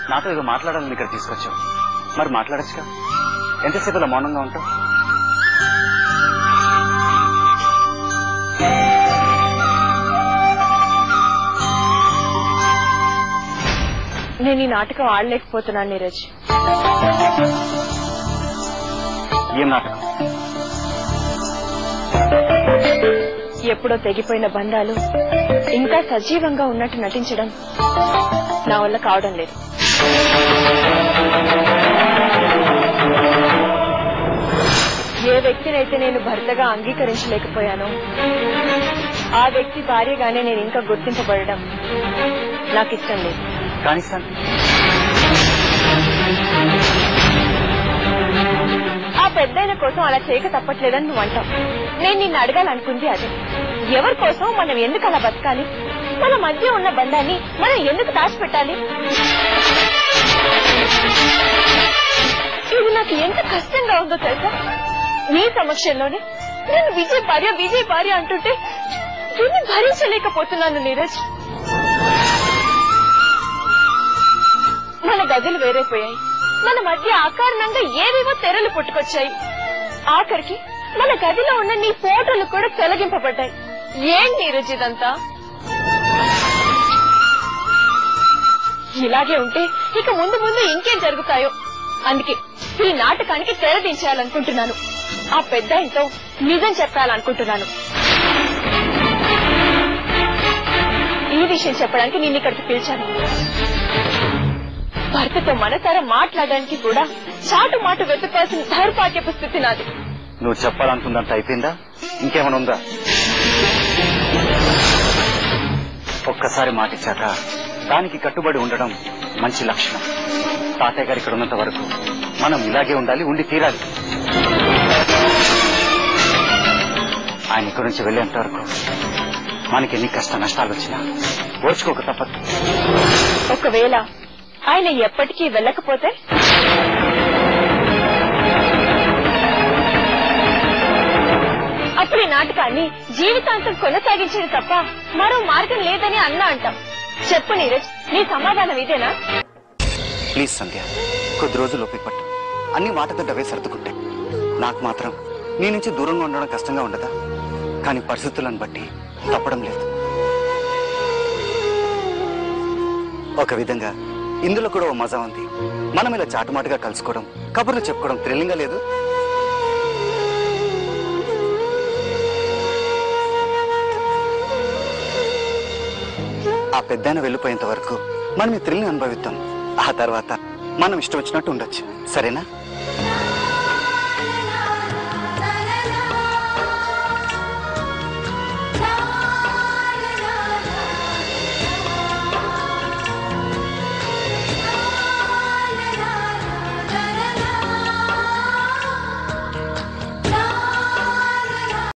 నాతో ఏదో మాట్లాడాలని ఇక్కడ తీసుకొచ్చావు, మరి మాట్లాడచ్చుగా. ఎంతసేపు ఇలా మౌనంగా ఉంటావు? నేను ఈ నాటకం ఆడలేకపోతున్నాను నీరజ్. ఏం నాటకం? ఎప్పుడో తెగిపోయిన బంధాలు ఇంకా సజీవంగా ఉన్నట్టు నటించడం నా వల్ల కావడం లేదు. ఏ వ్యక్తినైతే నేను భర్తగా అంగీకరించలేకపోయానో ఆ వ్యక్తి భార్యగానే నేను ఇంకా గుర్తింపబడడం నాకు ఇష్టం లేదు. ఆ పెద్దయిన కోసం అలా చేయక తప్పట్లేదని నువ్వు అంటావు. నేను నిన్ను అడగాలనుకుంది అదే. ఎవరి కోసం మనం ఎందుకు అలా బతకాలి? మన మధ్య ఉన్న బంధాన్ని మనం ఎందుకు దాచిపెట్టాలి? ఇది నాకు ఎంత కష్టంగా ఉందో తెలుసా? నీ సమక్షంలోనే నేను విజయ్ భార్య అంటుంటే దీన్ని భరించలేకపోతున్నాను నీరజ్. మన గదులు వేరైపోయాయి, మన మధ్య అకారణంగా ఏవేవో తెరలు పుట్టుకొచ్చాయి. ఆఖరికి మన గదిలో ఉన్న నీ ఫోటోలు కూడా తొలగింపబడ్డాయి. ఏం నీరజ్ ఇదంతా? ఇలాగే ఉంటే ఇక ముందు ముందు ఇంకేం జరుగుతాయో. అందుకే ఈ నాటకానికి తెరదించాలనుకుంటున్నాను. ఆ పెద్దాయనతో నిజం చెప్పాలనుకుంటున్నాను. ఈ విషయం చెప్పడానికి నేను ఇక్కడికి పిలిచాను. భర్తతో మనసారా మాట్లాడడానికి కూడా చాటు మాట వెతుక్కోవాల్సిన దౌర్భాగ్యపు స్థితి నాది. నువ్వు చెప్పాలనుకుందంత అయిపోయిందా? ఇంకేమైనా ఉందా? ఒక్కసారి మాటిచ్చాక దానికి కట్టుబడి ఉండడం మంచి లక్షణం. తాతయ్య గారు ఇక్కడ ఉన్నంత వరకు మనం ఇలాగే ఉండాలి, ఉండి తీరాలి. ఆయన ఇక్కడి నుంచి వెళ్లేంత వరకు మనకి ఎన్ని కష్ట నష్టాలు వచ్చినా ఓర్చుకోక తప్పదు. ఒకవేళ ఆయన ఎప్పటికీ వెళ్ళకపోతే అప్పుడు ఈ నాటకాన్ని జీవితాంతం కొనసాగించేది తప్ప మరో మార్గం లేదని అన్నా అంటాం. చెప్పు నీరజ్, నీ సమాధానం ఇదేనా? ప్లీజ్ సంధ్య, కొద్ది రోజులు ఓపిక పట్టు. అన్ని మాటదండవే సర్దుకుంటాయి. నాకు మాత్రం నీ నుంచి దూరంగా ఉండడం కష్టంగా ఉండదా? కానీ పరిస్థితులను బట్టి తప్పడం లేదు. ఒక విధంగా ఇందులో కూడా ఓ మజా ఉంది. మనం ఇలా చాటుమాటుగా కలుసుకోవడం, కబుర్లు చెప్పుకోవడం థ్రిల్లింగ్గా లేదు? ఆ పెద్దైన వెళ్ళిపోయేంత వరకు మనం ఈ థ్రిల్ని అనుభవిద్దాం. ఆ తర్వాత మనం ఇష్టం వచ్చినట్టు ఉండొచ్చు. సరేనా?